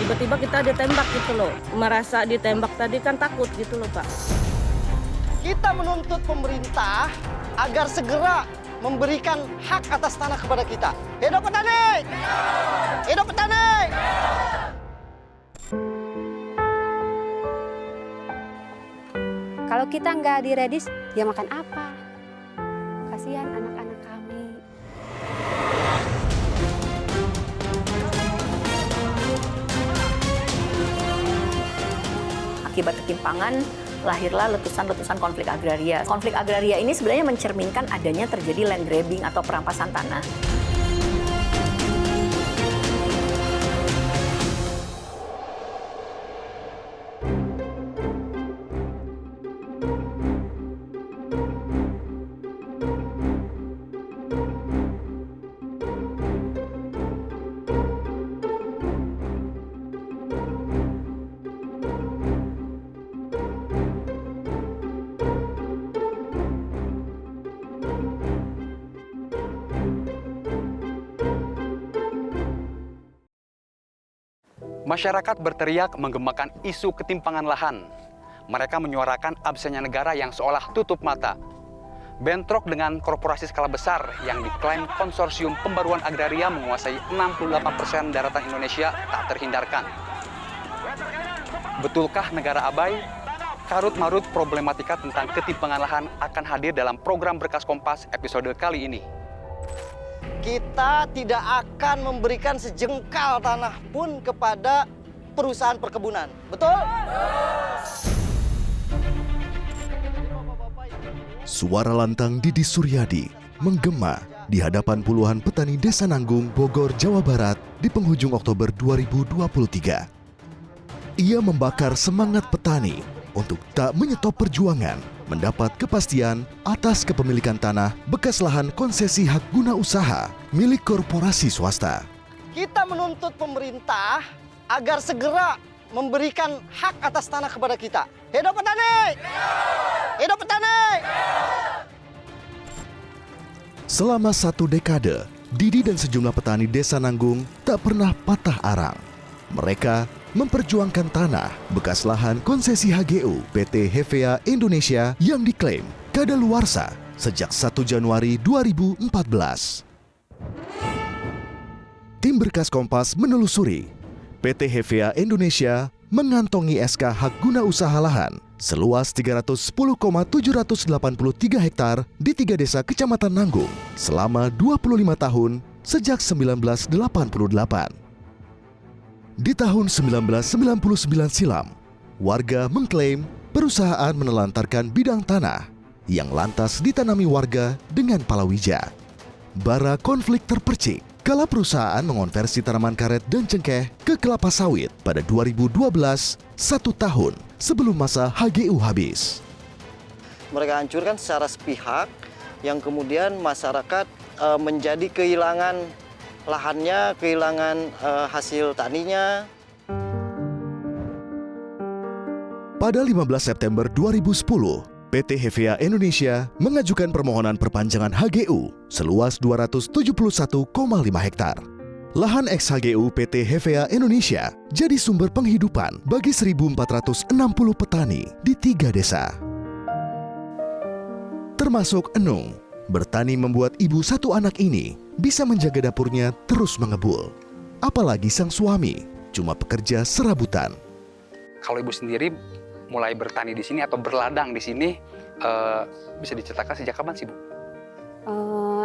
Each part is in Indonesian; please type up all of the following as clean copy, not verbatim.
Tiba-tiba kita ditembak gitu loh. Merasa ditembak tadi kan takut gitu loh, Pak. Kita menuntut pemerintah agar segera memberikan hak atas tanah kepada kita. Hidup petani! Hidup petani! Kalau kita nggak diredis, ya makan apa? Kasihan anak-anak kami. Akibat ketimpangan, lahirlah letusan-letusan konflik agraria. Konflik agraria ini sebenarnya mencerminkan adanya terjadi land grabbing atau perampasan tanah. Masyarakat berteriak menggemakan isu ketimpangan lahan. Mereka menyuarakan absennya negara yang seolah tutup mata. Bentrok dengan korporasi skala besar yang diklaim konsorsium pembaruan agraria menguasai 68% daratan Indonesia tak terhindarkan. Betulkah negara abai? Karut-marut problematika tentang ketimpangan lahan akan hadir dalam program Berkas Kompas episode kali ini. Kita tidak akan memberikan sejengkal tanah pun kepada perusahaan perkebunan. Betul? Suara lantang Didi Suryadi menggema di hadapan puluhan petani Desa Nanggung, Bogor, Jawa Barat di penghujung Oktober 2023. Ia membakar semangat petani untuk tak menyetop perjuangan mendapat kepastian atas kepemilikan tanah bekas lahan konsesi hak guna usaha milik korporasi swasta. Kita menuntut pemerintah agar segera memberikan hak atas tanah kepada kita. Hidup petani! Hidup petani! Selama 1 dekade, Didi dan sejumlah petani Desa Nanggung tak pernah patah arang. Mereka memperjuangkan tanah bekas lahan konsesi HGU PT Hevea Indonesia yang diklaim kadaluarsa sejak 1 Januari 2014. Tim Berkas Kompas menelusuri PT Hevea Indonesia mengantongi SK hak guna usaha lahan seluas 310,783 hektar di 3 desa Kecamatan Nanggung selama 25 tahun sejak 1988. Di tahun 1999 silam, warga mengklaim perusahaan menelantarkan bidang tanah yang lantas ditanami warga dengan palawija. Bara konflik terpercik kala perusahaan mengonversi tanaman karet dan cengkeh ke kelapa sawit pada 2012, 1 tahun sebelum masa HGU habis. Mereka hancurkan secara sepihak yang kemudian masyarakat menjadi kehilangan lahannya, kehilangan hasil taninya. Pada 15 September 2010, PT Hevea Indonesia mengajukan permohonan perpanjangan HGU seluas 271,5 hektar. Lahan ex-HGU PT Hevea Indonesia jadi sumber penghidupan bagi 1.460 petani di 3 desa. Termasuk Enung, bertani membuat ibu 1 anak ini bisa menjaga dapurnya terus mengebul. Apalagi sang suami, cuma pekerja serabutan. Kalau ibu sendiri mulai bertani di sini atau berladang di sini, bisa diceritakan sejak kapan sih, Bu?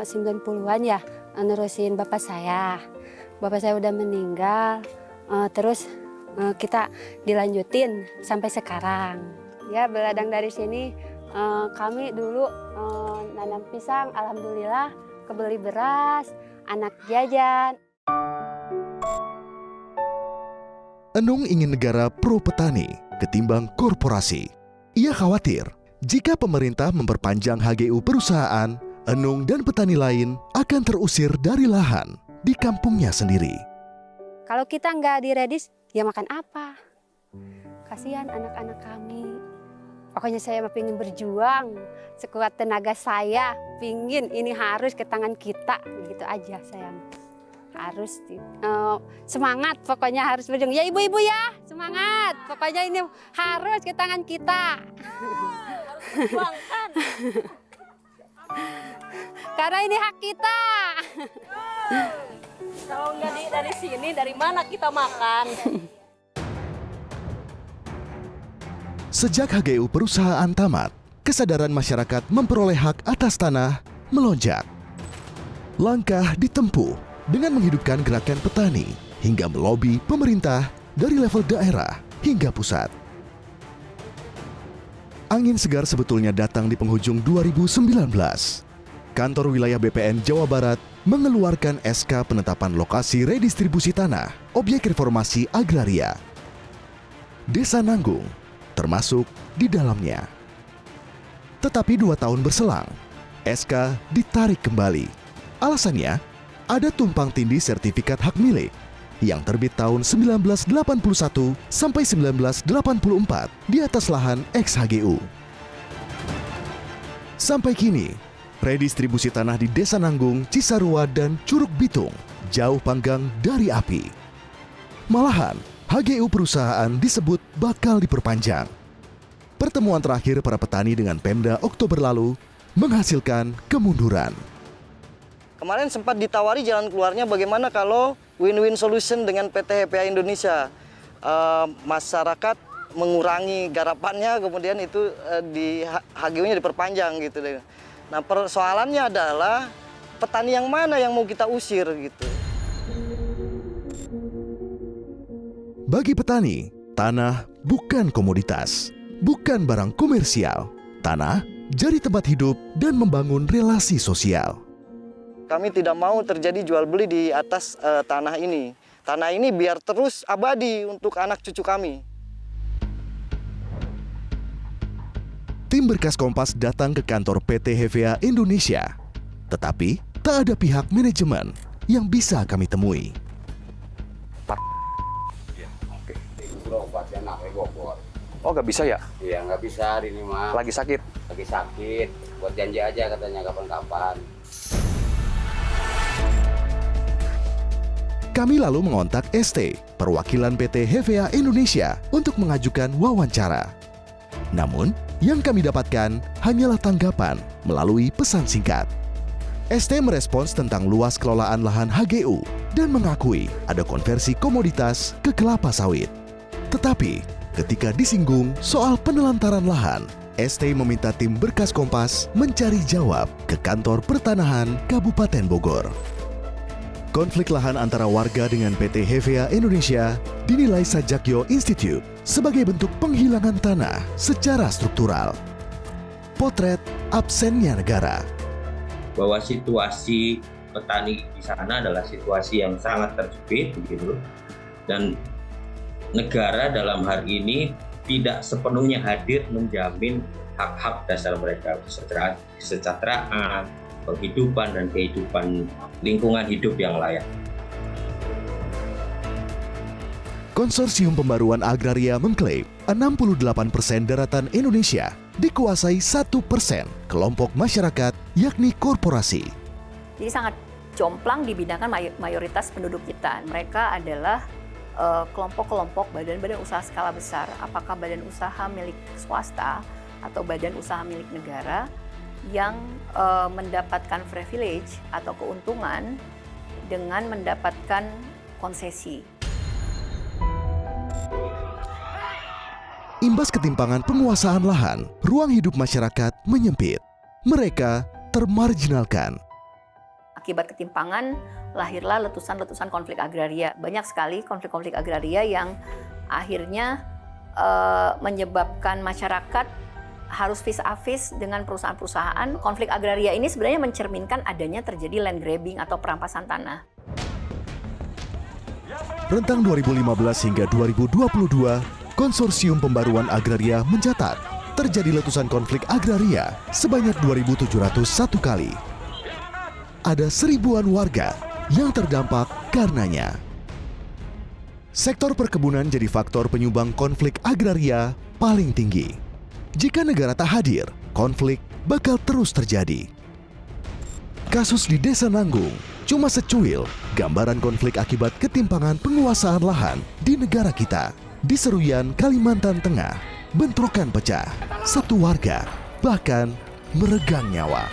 90-an ya, nerusin bapak saya. Bapak saya udah meninggal, terus kita dilanjutin sampai sekarang. Ya, berladang dari sini, kami dulu nanam pisang, alhamdulillah, kebeli beras, anak jajan. Enung ingin negara pro petani ketimbang korporasi. Ia khawatir jika pemerintah memperpanjang HGU perusahaan, Enung dan petani lain akan terusir dari lahan di kampungnya sendiri. Kalau kita nggak diredis, ya makan apa? Kasihan anak-anak kami. Pokoknya saya mah pengen berjuang sekuat tenaga saya, pingin ini harus ke tangan kita, gitu aja saya mah. Harus semangat, pokoknya harus berjuang. Ya ibu-ibu ya, semangat. Pokoknya ini harus ke tangan kita. Karena ini hak kita. Kalau nggak dari sini, dari mana kita makan? Sejak HGU perusahaan tamat, kesadaran masyarakat memperoleh hak atas tanah melonjak. Langkah ditempuh dengan menghidupkan gerakan petani hingga melobi pemerintah dari level daerah hingga pusat. Angin segar sebetulnya datang di penghujung 2019. Kantor wilayah BPN Jawa Barat mengeluarkan SK penetapan lokasi redistribusi tanah objek reformasi agraria. Desa Nanggung termasuk di dalamnya. Tetapi 2 tahun berselang, SK ditarik kembali. Alasannya, ada tumpang tindih sertifikat hak milik yang terbit tahun 1981 sampai 1984 di atas lahan ex-HGU. Sampai kini, redistribusi tanah di Desa Nanggung, Cisarua, dan Curug Bitung jauh panggang dari api. Malahan, HGU perusahaan disebut bakal diperpanjang. Pertemuan terakhir para petani dengan Pemda Oktober lalu menghasilkan kemunduran. Kemarin sempat ditawari jalan keluarnya bagaimana kalau win-win solution dengan PT HPA Indonesia. Masyarakat mengurangi garapannya, kemudian itu di HGU-nya diperpanjang gitu. Nah, persoalannya adalah petani yang mana yang mau kita usir gitu. Bagi petani, tanah bukan komoditas, bukan barang komersial. Tanah jadi tempat hidup dan membangun relasi sosial. Kami tidak mau terjadi jual beli di atas tanah ini. Tanah ini biar terus abadi untuk anak cucu kami. Tim Berkas Kompas datang ke kantor PT HVA Indonesia. Tetapi tak ada pihak manajemen yang bisa kami temui. Oh, nggak bisa ya? Iya, nggak bisa hari ini mah. Lagi sakit? Lagi sakit. Buat janji aja katanya kapan-kapan. Kami lalu mengontak ST, perwakilan PT HVA Indonesia, untuk mengajukan wawancara. Namun, yang kami dapatkan hanyalah tanggapan melalui pesan singkat. ST merespons tentang luas kelolaan lahan HGU dan mengakui ada konversi komoditas ke kelapa sawit. Tetapi, ketika disinggung soal penelantaran lahan, ST meminta tim Berkas Kompas mencari jawab ke kantor pertanahan Kabupaten Bogor. Konflik lahan antara warga dengan PT HVA Indonesia dinilai Sajakyo Institute sebagai bentuk penghilangan tanah secara struktural. Potret absennya negara. Bahwa situasi petani di sana adalah situasi yang sangat terjepit begitu, dan negara dalam hal ini tidak sepenuhnya hadir menjamin hak-hak dasar mereka, kesejahteraan, penghidupan, dan kehidupan lingkungan hidup yang layak. Konsorsium Pembaruan Agraria mengklaim 68% daratan Indonesia dikuasai 1% kelompok masyarakat, yakni korporasi. Jadi sangat jomplang dibidangkan mayoritas penduduk kita. Mereka adalah kelompok-kelompok badan-badan usaha skala besar, apakah badan usaha milik swasta atau badan usaha milik negara yang mendapatkan privilege atau keuntungan dengan mendapatkan konsesi. Imbas ketimpangan penguasaan lahan, ruang hidup masyarakat menyempit. Mereka termarginalkan. Akibat ketimpangan, lahirlah letusan-letusan konflik agraria. Banyak sekali konflik-konflik agraria yang akhirnya menyebabkan masyarakat harus vis-a-vis dengan perusahaan-perusahaan. Konflik agraria ini sebenarnya mencerminkan adanya terjadi land grabbing atau perampasan tanah. Rentang 2015 hingga 2022, Konsorsium Pembaruan Agraria mencatat terjadi letusan konflik agraria sebanyak 2.701 kali. Ada seribuan warga yang terdampak karenanya. Sektor perkebunan jadi faktor penyumbang konflik agraria paling tinggi. Jika negara tak hadir, konflik bakal terus terjadi. Kasus di Desa Nanggung cuma secuil gambaran konflik akibat ketimpangan penguasaan lahan di negara kita. Di Seruyan, Kalimantan Tengah, bentrokan pecah. Satu warga bahkan meregang nyawa.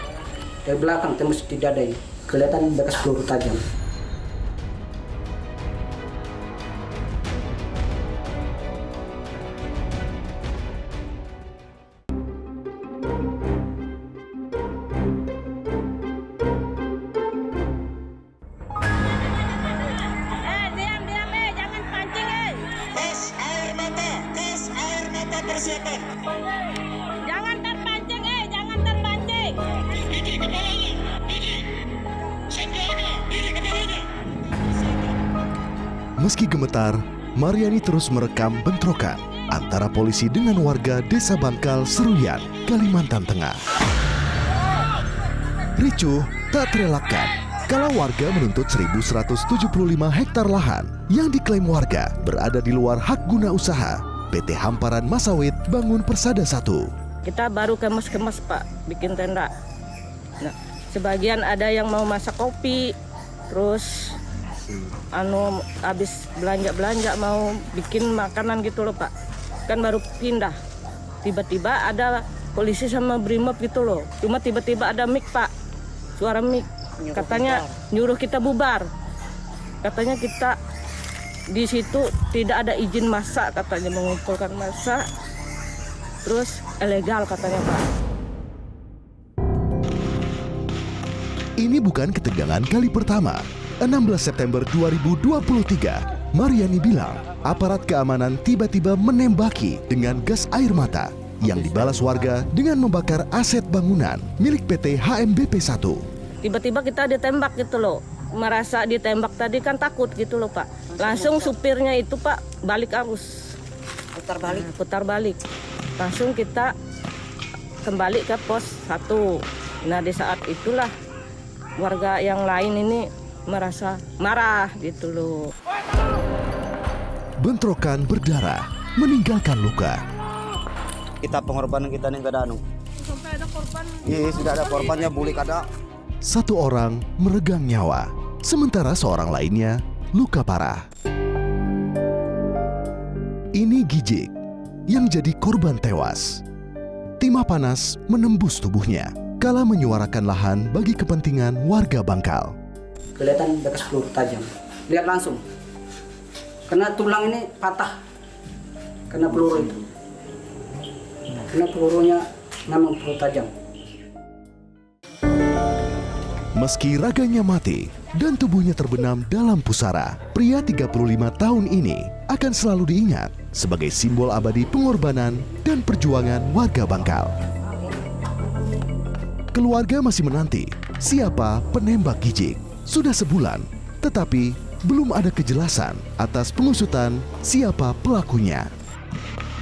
Dari belakang tembus di dada ini, kelihatan bekas peluru tajam. Jangan terpancing, jangan terpancing. Meski gemetar, Mariani terus merekam bentrokan antara polisi dengan warga Desa Bangkal, Seruyan, Kalimantan Tengah. Ricuh tak terelakkan kala warga menuntut 1.175 hektar lahan yang diklaim warga berada di luar hak guna usaha PT Hamparan Masawit Bangun Persada 1. Kita baru kemas-kemas Pak, bikin tenda. Nah, sebagian ada yang mau masak kopi, terus habis belanja mau bikin makanan gitu loh Pak. Kan baru pindah. Tiba-tiba ada polisi sama brimob gitu loh. Cuma tiba-tiba ada mic Pak, suara mic. Katanya nyuruh kita bubar. Katanya kita di situ tidak ada izin massa, katanya mengumpulkan massa, terus ilegal katanya Pak. Ini bukan ketegangan kali pertama. 16 September 2023, Mariani bilang aparat keamanan tiba-tiba menembaki dengan gas air mata yang dibalas warga dengan membakar aset bangunan milik PT HMBP 1. Tiba-tiba kita ditembak gitu loh. Merasa ditembak tadi kan takut gitu loh Pak. Langsung supirnya itu Pak balik arus. Putar balik. Langsung kita kembali ke pos 1. Nah di saat itulah warga yang lain ini merasa marah gitu loh. Bentrokan berdarah meninggalkan luka. Kita pengorbanan kita nih nggak ada anu. Sampai ada korban. Iya sudah ada korbannya, bulik ada. Satu orang meregang nyawa, sementara seorang lainnya luka parah. Ini Gijik yang jadi korban tewas. Timah panas menembus tubuhnya kala menyuarakan lahan bagi kepentingan warga Bangkal. Kelihatan bekas peluru tajam. Lihat langsung. Karena tulang ini patah. Karena peluru itu. Karena pelurunya memang peluru tajam. Meski raganya mati dan tubuhnya terbenam dalam pusara, pria 35 tahun ini akan selalu diingat sebagai simbol abadi pengorbanan dan perjuangan warga Bangkal. Keluarga masih menanti siapa penembak Gijik. Sudah sebulan, tetapi belum ada kejelasan atas pengusutan siapa pelakunya.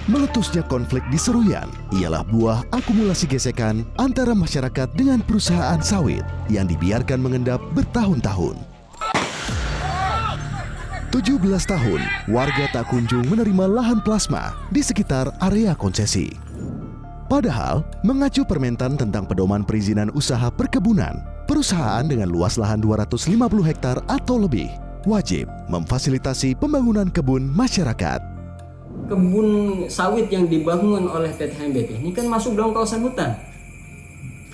Meletusnya konflik di Seruyan ialah buah akumulasi gesekan antara masyarakat dengan perusahaan sawit yang dibiarkan mengendap bertahun-tahun. 17 tahun, warga tak kunjung menerima lahan plasma di sekitar area konsesi. Padahal, mengacu Permentan tentang pedoman perizinan usaha perkebunan, perusahaan dengan luas lahan 250 hektar atau lebih wajib memfasilitasi pembangunan kebun masyarakat. Kebun sawit yang dibangun oleh PT HMBP ini kan masuk dalam kawasan hutan,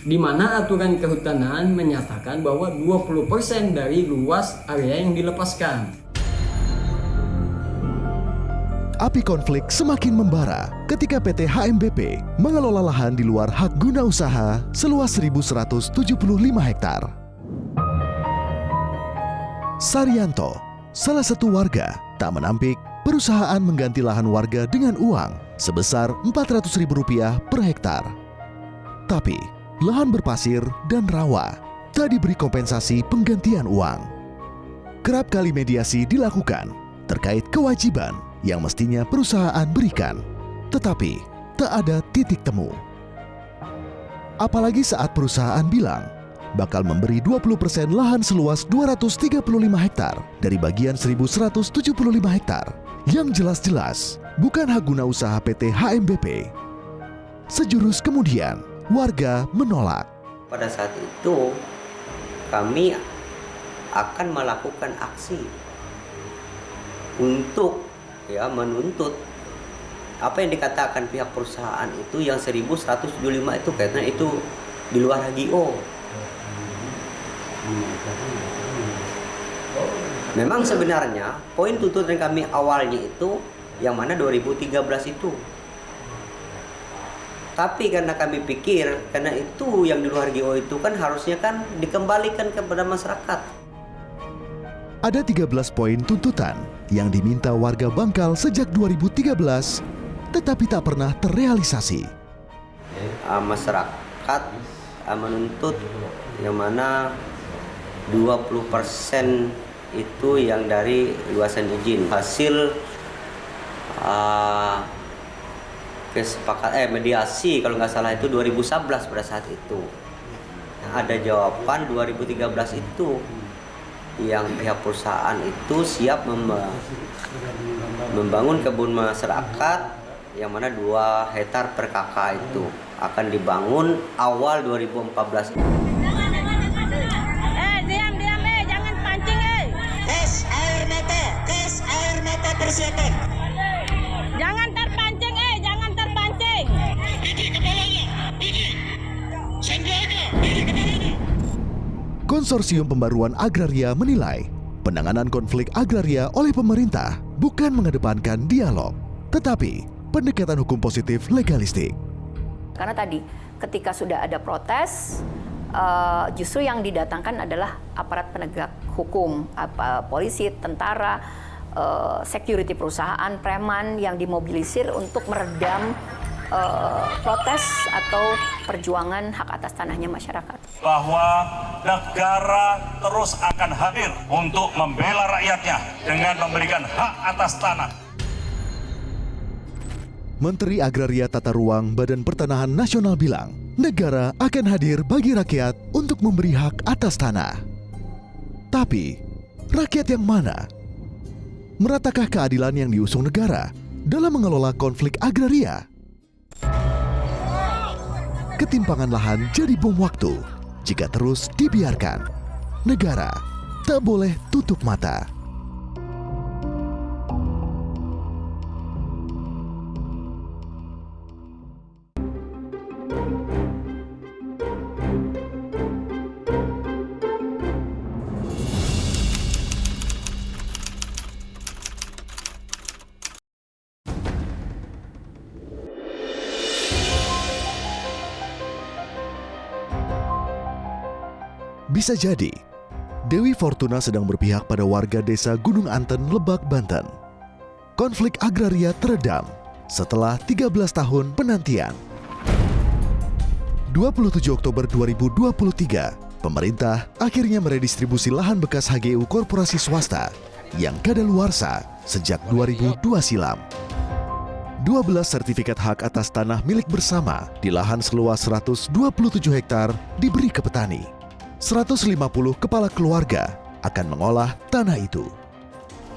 di mana aturan kehutanan menyatakan bahwa 20% dari luas area yang dilepaskan. Api konflik semakin membara ketika PT HMBP mengelola lahan di luar hak guna usaha seluas 1.175 hektar. Saryanto, salah satu warga, tak menampik perusahaan mengganti lahan warga dengan uang sebesar Rp400.000 per hektar. Tapi, lahan berpasir dan rawa tak diberi kompensasi penggantian uang. Kerap kali mediasi dilakukan terkait kewajiban yang mestinya perusahaan berikan, tetapi tak ada titik temu. Apalagi saat perusahaan bilang bakal memberi 20% lahan seluas 235 hektar dari bagian 1.175 hektar yang jelas-jelas bukan hak guna usaha PT HMBP. Sejurus kemudian, warga menolak. Pada saat itu kami akan melakukan aksi untuk menuntut apa yang dikatakan pihak perusahaan itu yang 1175 itu karena itu di luar HGO. Memang sebenarnya poin tuntutan kami awalnya itu yang mana 2013 itu. Tapi karena kami pikir, karena itu yang di luar GO itu kan harusnya kan dikembalikan kepada masyarakat. Ada 13 poin tuntutan yang diminta warga Bangkal sejak 2013, tetapi tak pernah terrealisasi. Masyarakat menuntut yang mana 20% itu yang dari luasan izin. Hasil mediasi kalau nggak salah itu 2011 pada saat itu. Ada jawaban 2013 itu yang pihak perusahaan itu siap membangun kebun masyarakat yang mana 2 hektar per kakak itu akan dibangun awal 2014. Jangan pancing Tes air mata persiapan. Jangan terpancing jangan terpancing. Bidik kepalanya, bidik. Senjata, bidik kepalanya. Konsorsium Pembaruan Agraria menilai penanganan konflik agraria oleh pemerintah bukan mengedepankan dialog, tetapi pendekatan hukum positif legalistik. Karena tadi ketika sudah ada protes, justru yang didatangkan adalah aparat penegak hukum, polisi, tentara, security perusahaan, preman yang dimobilisir untuk meredam protes atau perjuangan hak atas tanahnya masyarakat. Bahwa negara terus akan hadir untuk membela rakyatnya dengan memberikan hak atas tanah. Menteri Agraria Tata Ruang Badan Pertanahan Nasional bilang, negara akan hadir bagi rakyat untuk memberi hak atas tanah. Tapi, rakyat yang mana? Meratakah keadilan yang diusung negara dalam mengelola konflik agraria? Ketimpangan lahan jadi bom waktu jika terus dibiarkan. Negara tak boleh tutup mata. Bisa jadi, Dewi Fortuna sedang berpihak pada warga desa Gunung Anten, Lebak, Banten. Konflik agraria teredam setelah 13 tahun penantian. 27 Oktober 2023, pemerintah akhirnya meredistribusi lahan bekas HGU korporasi swasta yang kadaluarsa sejak 2002 silam. 12 sertifikat hak atas tanah milik bersama di lahan seluas 127 hektar diberi ke petani. 150 kepala keluarga akan mengolah tanah itu.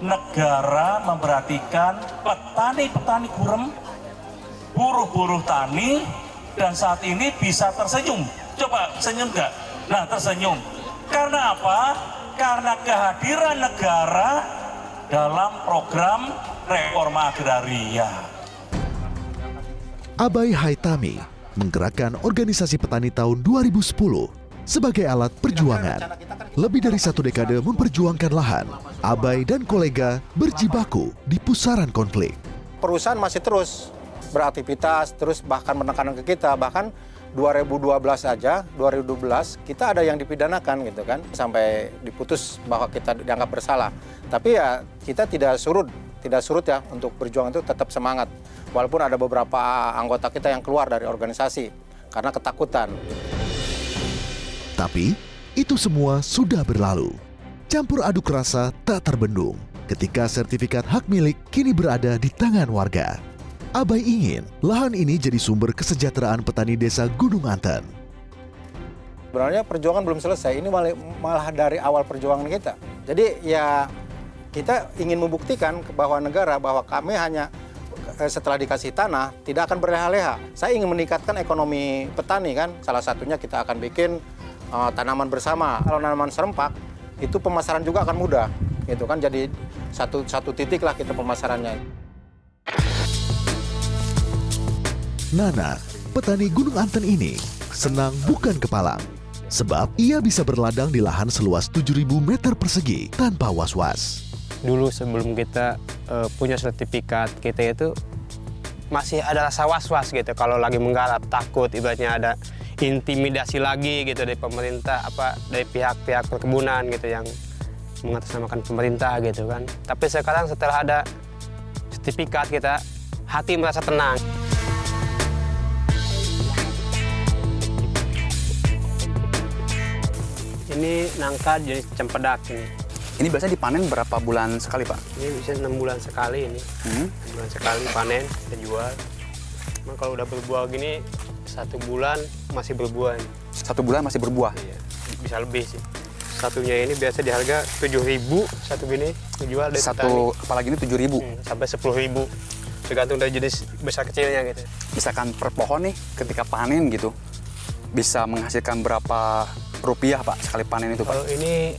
Negara memperhatikan petani-petani gurem, buruh-buruh tani, dan saat ini bisa tersenyum. Coba senyum nggak? Nah, tersenyum. Karena apa? Karena kehadiran negara dalam program reforma agraria. Abai Haitami menggerakkan organisasi petani tahun 2010 sebagai alat perjuangan. Lebih dari 1 dekade memperjuangkan lahan, Abai dan kolega berjibaku di pusaran konflik. Perusahaan masih terus beraktivitas, terus bahkan menekan ke kita, bahkan 2012 aja, 2012 kita ada yang dipidanakan gitu kan, sampai diputus bahwa kita dianggap bersalah. Tapi ya kita tidak surut ya untuk berjuang itu tetap semangat. Walaupun ada beberapa anggota kita yang keluar dari organisasi karena ketakutan. Tapi, itu semua sudah berlalu. Campur aduk rasa tak terbendung ketika sertifikat hak milik kini berada di tangan warga. Abai ingin lahan ini jadi sumber kesejahteraan petani desa Gunung Anten. Sebenarnya perjuangan belum selesai, ini malah dari awal perjuangan kita. Jadi ya kita ingin membuktikan bahwa negara, bahwa kami hanya setelah dikasih tanah tidak akan berleha-leha. Saya ingin meningkatkan ekonomi petani kan. Salah satunya kita akan bikin tanaman bersama. Kalau tanaman serempak itu pemasaran juga akan mudah, gitu kan. Jadi satu titik lah kita pemasarannya. Nana, petani Gunung Anten ini senang bukan kepalang. Sebab ia bisa berladang di lahan seluas 7.000 meter persegi tanpa was-was. Dulu sebelum kita punya sertifikat, kita itu masih ada rasa was-was gitu. Kalau lagi menggarap, takut ibaratnya ada intimidasi lagi gitu dari pemerintah, dari pihak-pihak perkebunan gitu yang mengatasnamakan pemerintah gitu kan. Tapi sekarang setelah ada sertifikat kita, hati merasa tenang. Ini nangka jenis cempedak ini. Ini biasanya dipanen berapa bulan sekali, Pak? Ini bisa 6 bulan sekali ini. 6 bulan sekali panen, kita jual. Nah, kalau udah berbuah gini, 1 bulan masih berbuah. 1 bulan masih berbuah? Iya, bisa lebih sih. Satunya ini biasa di harga 7.000, satu gini dijual dari petani. Apalagi ini 7.000? Sampai 10.000. Tergantung dari jenis besar kecilnya gitu. Misalkan per pohon nih, ketika panen gitu, bisa menghasilkan berapa rupiah, Pak, sekali panen itu, Pak? Kalau ini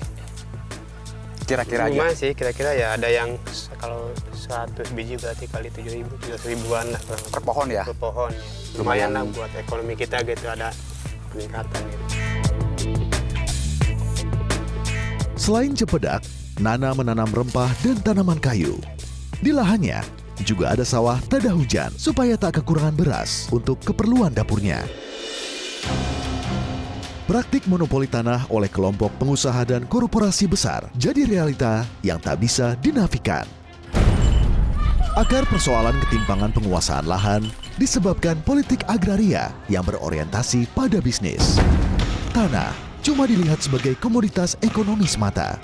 kira-kira aja? lumayan sih, kira-kira ya ada yang kalau 100 biji berarti kali 7.000, 700.000-an lah. Per pohon ya? Per pohon ya. Lumayan lah buat ekonomi kita gitu, ada peningkatan gitu. Selain cempedak, Nana menanam rempah dan tanaman kayu. Di lahannya juga ada sawah tada hujan supaya tak kekurangan beras untuk keperluan dapurnya. Praktik monopoli tanah oleh kelompok pengusaha dan korporasi besar jadi realita yang tak bisa dinafikan. Akar persoalan ketimpangan penguasaan lahan disebabkan politik agraria yang berorientasi pada bisnis. Tanah cuma dilihat sebagai komoditas ekonomi semata.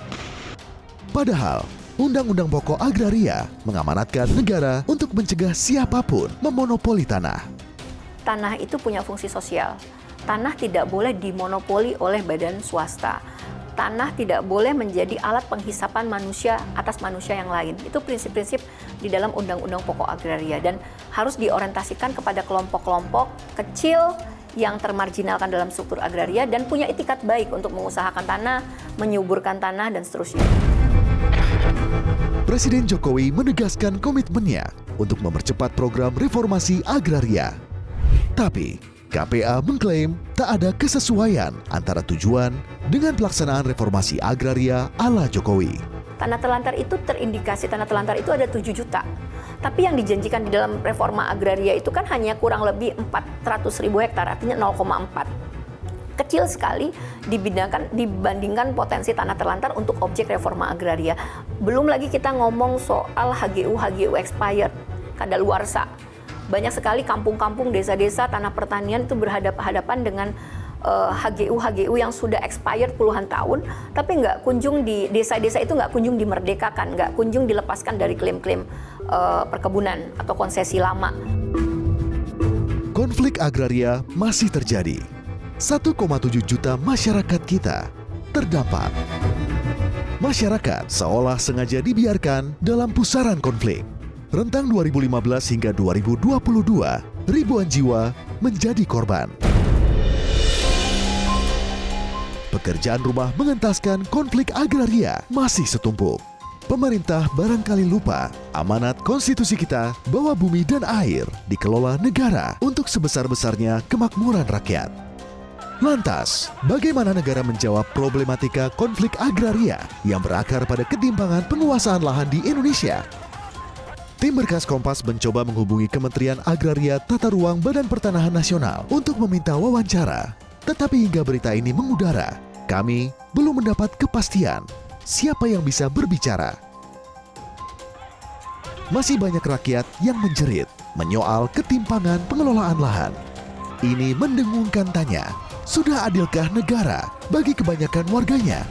Padahal, Undang-Undang Pokok Agraria mengamanatkan negara untuk mencegah siapapun memonopoli tanah. Tanah itu punya fungsi sosial. Tanah tidak boleh dimonopoli oleh badan swasta. Tanah tidak boleh menjadi alat penghisapan manusia atas manusia yang lain. Itu prinsip-prinsip di dalam Undang-Undang Pokok Agraria dan harus diorientasikan kepada kelompok-kelompok kecil yang termarginalkan dalam struktur agraria dan punya itikat baik untuk mengusahakan tanah, menyuburkan tanah, dan seterusnya. Presiden Jokowi menegaskan komitmennya untuk mempercepat program reformasi agraria. Tapi KPA mengklaim tak ada kesesuaian antara tujuan dengan pelaksanaan reformasi agraria ala Jokowi. Tanah terlantar itu terindikasi, tanah terlantar itu ada 7 juta. Tapi yang dijanjikan di dalam reforma agraria itu kan hanya kurang lebih 400.000 hektar, artinya 0,4. Kecil sekali dibandingkan potensi tanah terlantar untuk objek reforma agraria. Belum lagi kita ngomong soal HGU expired, kadaluarsa. Banyak sekali kampung-kampung, desa-desa, tanah pertanian itu berhadapan dengan HGU yang sudah expired puluhan tahun, tapi nggak kunjung di desa-desa itu nggak kunjung dimerdekakan, nggak kunjung dilepaskan dari klaim-klaim perkebunan atau konsesi lama. Konflik agraria masih terjadi. 1,7 juta masyarakat kita terdampak. Masyarakat seolah sengaja dibiarkan dalam pusaran konflik. Rentang 2015 hingga 2022, ribuan jiwa menjadi korban. Pekerjaan rumah mengentaskan konflik agraria masih setumpuk. Pemerintah barangkali lupa amanat konstitusi kita bahwa bumi dan air dikelola negara untuk sebesar-besarnya kemakmuran rakyat. Lantas, bagaimana negara menjawab problematika konflik agraria yang berakar pada ketimpangan penguasaan lahan di Indonesia? Tim Berkas Kompas mencoba menghubungi Kementerian Agraria Tata Ruang Badan Pertanahan Nasional untuk meminta wawancara. Tetapi hingga berita ini mengudara, kami belum mendapat kepastian siapa yang bisa berbicara. Masih banyak rakyat yang menjerit, menyoal ketimpangan pengelolaan lahan. Ini mendengungkan tanya, sudah adilkah negara bagi kebanyakan warganya?